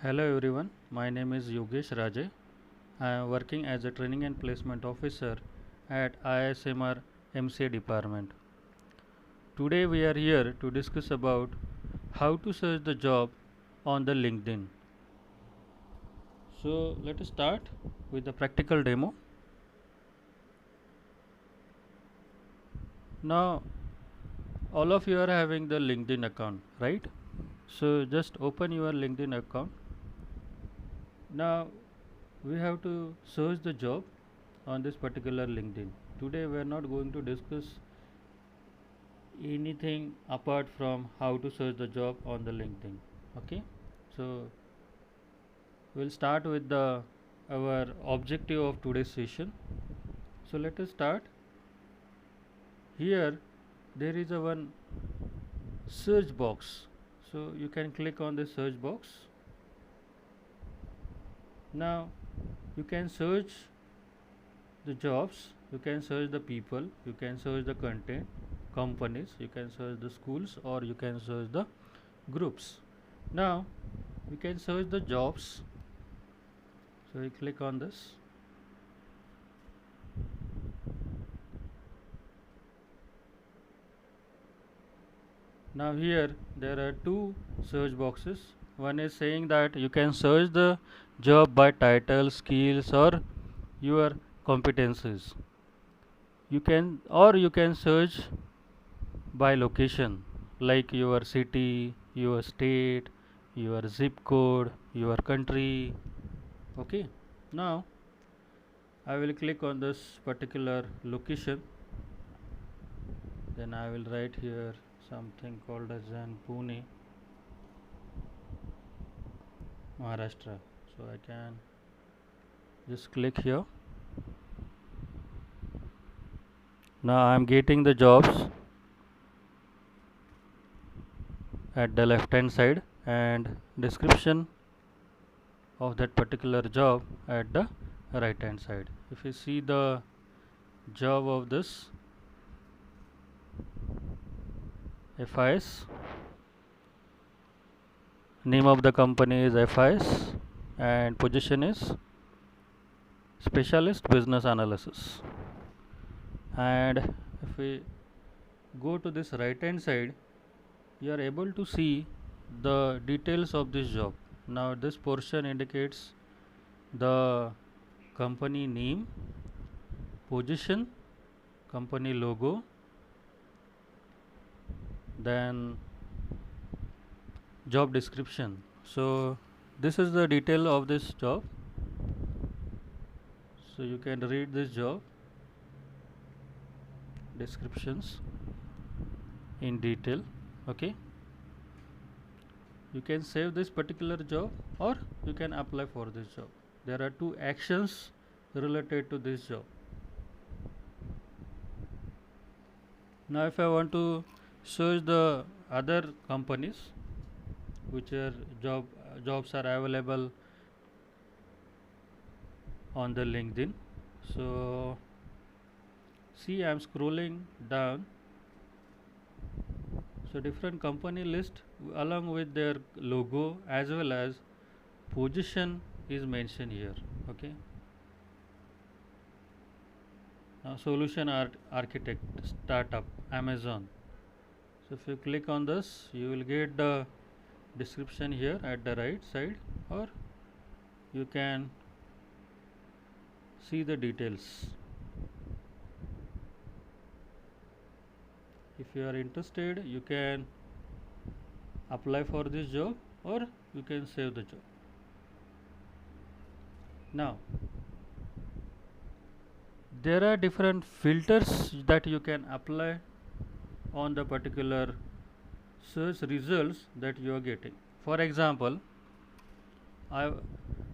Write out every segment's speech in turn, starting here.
Hello everyone, my name is Yogesh Raje. I am working as a training and placement officer at ISMR MCA department. Today we are here to discuss about how to search the job on the LinkedIn. So let us start with the practical demo. Now all of you are having the LinkedIn account, right? So just open your LinkedIn account. Now we have to search the job on this particular LinkedIn. Today we are not going to discuss anything apart from how to search the job on the LinkedIn. Okay, so we'll start with the our objective of today's session. So let us start. Here there is a one search box, so you can click on the search box. Now you can search the jobs, you can search the people, you can search the content, companies, you can search the schools, or you can search the groups. Now we can search the jobs, so we click on this. Now here there are two search boxes. One is saying that you can search the job by title, skills, or your competencies. You can search by location, like your city, your state, your zip code, your country. Okay. Now I will click on this particular location. Then I will write here something called as an Pune, Maharashtra. So I can just click here. Now I am getting the jobs at the left hand side and description of that particular job at the right hand side. If you see the job of this FIS, name of the company is FIS and position is specialist business analysis. And if we go to this right hand side, you are able to see the details of this job. Now this portion indicates the company name, position, company logo, then job description. So this is the detail of this job, so you can read this job descriptions in detail. Okay, you can save this particular job or you can apply for this job. There are two actions related to this job. Now if I want to search the other companies which are jobs are available on the LinkedIn, so see I am scrolling down, so different company list along with their logo as well as position is mentioned here. Okay, now solution architect, startup, Amazon. So if you click on this, you will get the description here at the right side, or you can see the details. If you are interested, you can apply for this job or you can save the job. Now there are different filters that you can apply on the particular search results that you are getting. For example, I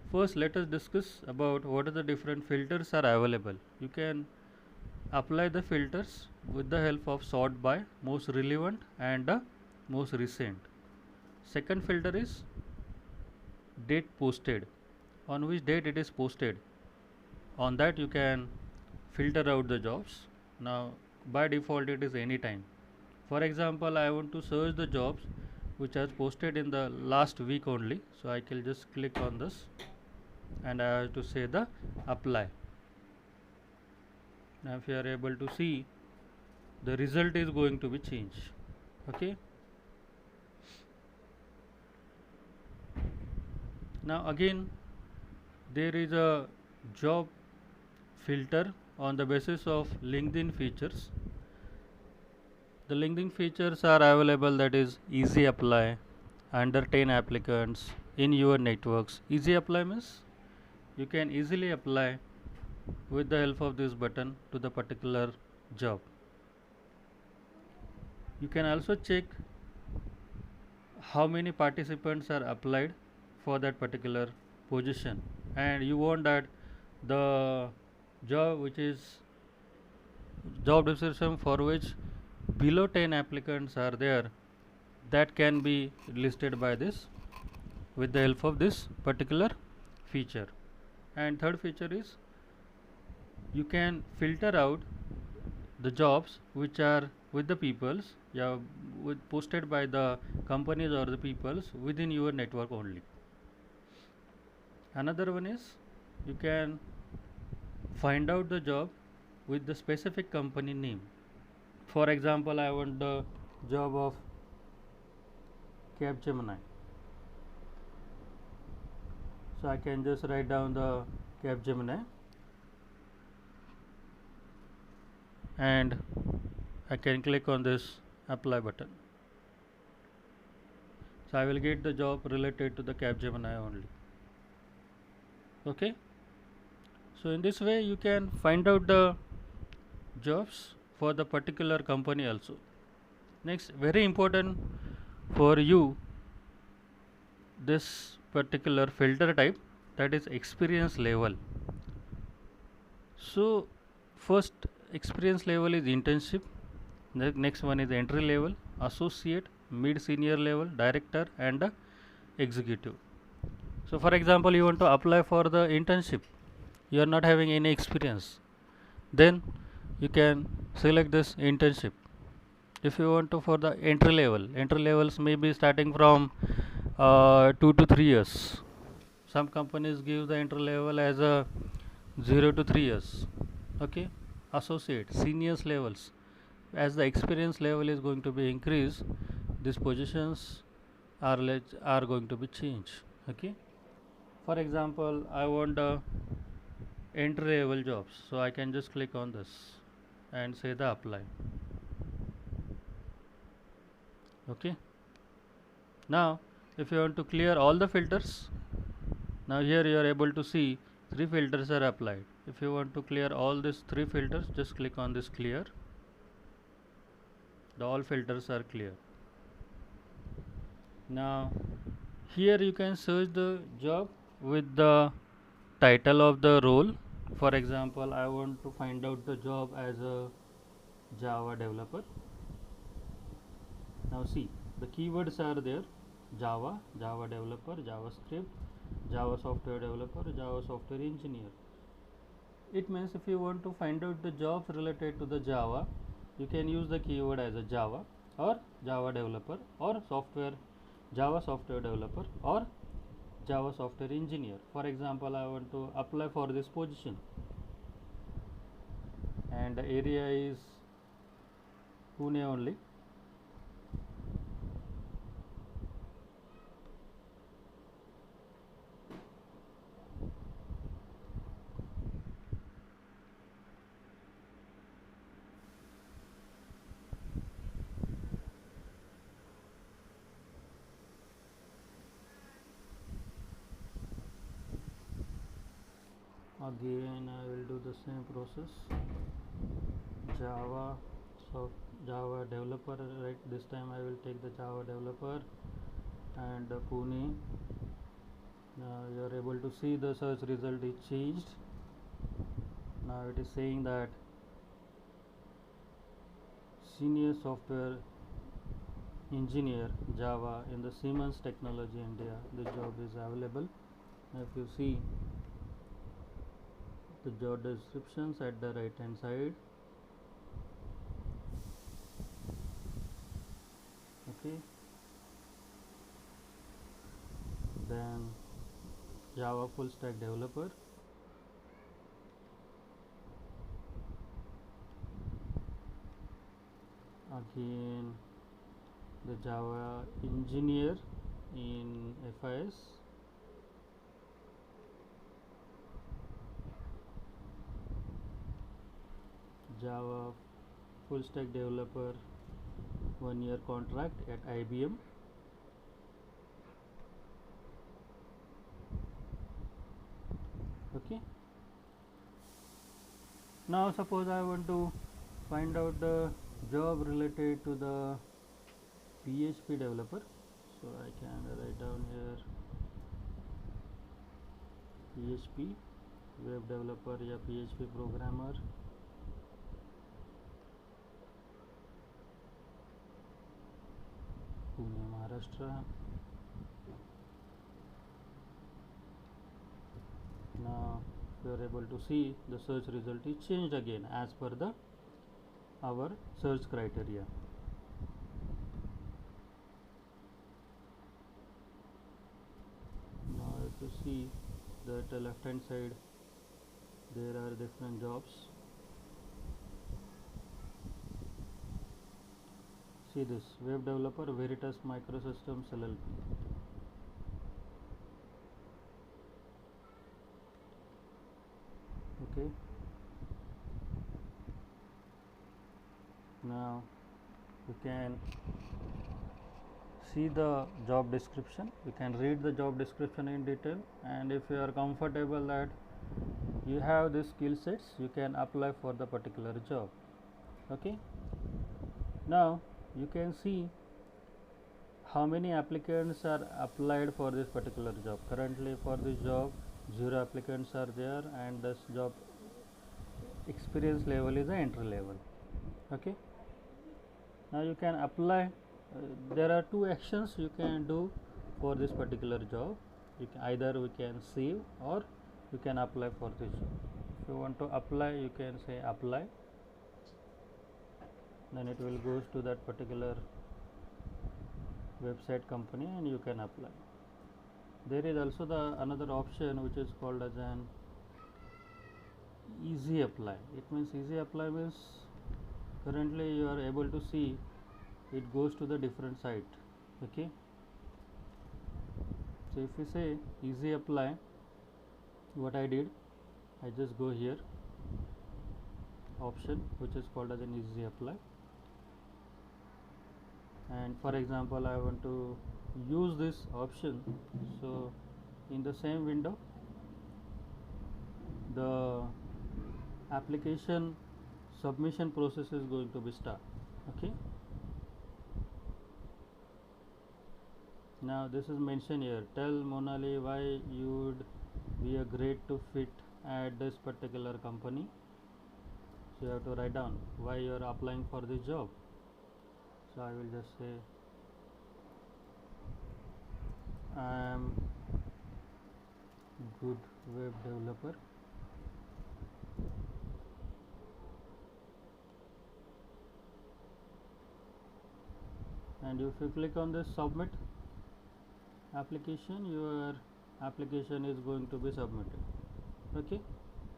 first let us discuss about what are the different filters are available. You can apply the filters with the help of sort by most relevant and most recent. Second filter is date posted, on which date it is posted. On that you can filter out the jobs. Now by default it is anytime. For example, I want to search the jobs which was posted in the last week only. So I can just click on this and I have to say the apply. Now if you are able to see, the result is going to be changed. Okay. Now again, there is a job filter on the basis of LinkedIn features. The LinkedIn features are available, that is easy apply, under 10 applicants in your networks. Easy apply means you can easily apply with the help of this button to the particular job. You can also check how many participants are applied for that particular position, and you want that the job which is job description for which below 10 applicants are there, that can be listed by this with the help of this particular feature. And third feature is you can filter out the jobs which are with the peoples, yeah, posted by the companies or the peoples within your network only. Another one is you can find out the job with the specific company name. For example, I want the job of Capgemini, so I can just write down the Capgemini and I can click on this apply button. So I will get the job related to the Capgemini only. Okay. So in this way you can find out the jobs for the particular company also. Next, very important for you, this particular filter type, that is experience level. So first experience level is internship, the next one is entry level, associate, mid senior level, director and executive. So for example, you want to apply for the internship, you are not having any experience, then you can select this internship. If you want to for the entry levels may be starting from 2 to 3 years. Some companies give the entry level as a 0 to 3 years. Okay. Associate, seniors levels, as the experience level is going to be increased, these positions are going to be changed. Okay. For example, I want entry level jobs, so I can just click on this and say the apply. Okay. Now if you want to clear all the filters, now here you are able to see 3 filters are applied. If you want to clear all these 3 filters, just click on this clear. The all filters are clear. Now here you can search the job with the title of the role. For example, I want to find out the job as a Java developer. Now see, the keywords are there: Java, Java developer, JavaScript, Java software developer, Java software engineer. It means if you want to find out the jobs related to the Java, you can use the keyword as a Java or Java developer or Java software developer or Java software engineer. For example, I want to apply for this position and the area is Pune only. Again I will do the same process. Java developer, right? This time I will take the Java developer and Pune. Now you are able to see the search result is changed. Now it is saying that senior software engineer Java in the Siemens Technology India, the job is available. Now if you see the job descriptions at the right hand side, okay, then Java full stack developer, again the Java engineer in FIS, Java full stack developer 1-year contract at IBM, okay. Now suppose I want to find out the job related to the PHP developer, so I can write down here PHP web developer या PHP programmer, Pune, Maharashtra. Now you are able to see the search result is changed again as per the our search criteria. Now if you see that the left hand side there are different jobs. See this web developer Veritas Microsystems LLP. Okay. Now you can see the job description, you can read the job description in detail, and if you are comfortable that you have these skill sets, you can apply for the particular job. Okay. Now you can see how many applicants are applied for this particular job. Currently for this job 0 applicants are there, and this job experience level is the entry level. Okay. Now you can apply. There are two actions you can do for this particular job. You can either we can save or you can apply for this job. If you want to apply, you can say apply, then it will goes to that particular website company and you can apply. There is also the another option which is called as an easy apply. It means easy apply means currently you are able to see it goes to the different site. Okay. So if we say easy apply, what I did, I just go here option which is called as an easy apply, and for example I want to use this option. So in the same window the application submission process is going to be start. Okay. Now this is mentioned here, tell Monali why you would be a great to fit at this particular company. So you have to write down why you are applying for this job. So I will just say I am good web developer, and if you click on this submit application, your application is going to be submitted. Okay.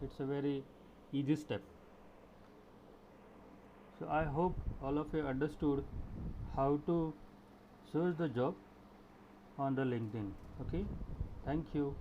It's a very easy step. So I hope all of you understood how to search the job on the LinkedIn. Okay. Thank you.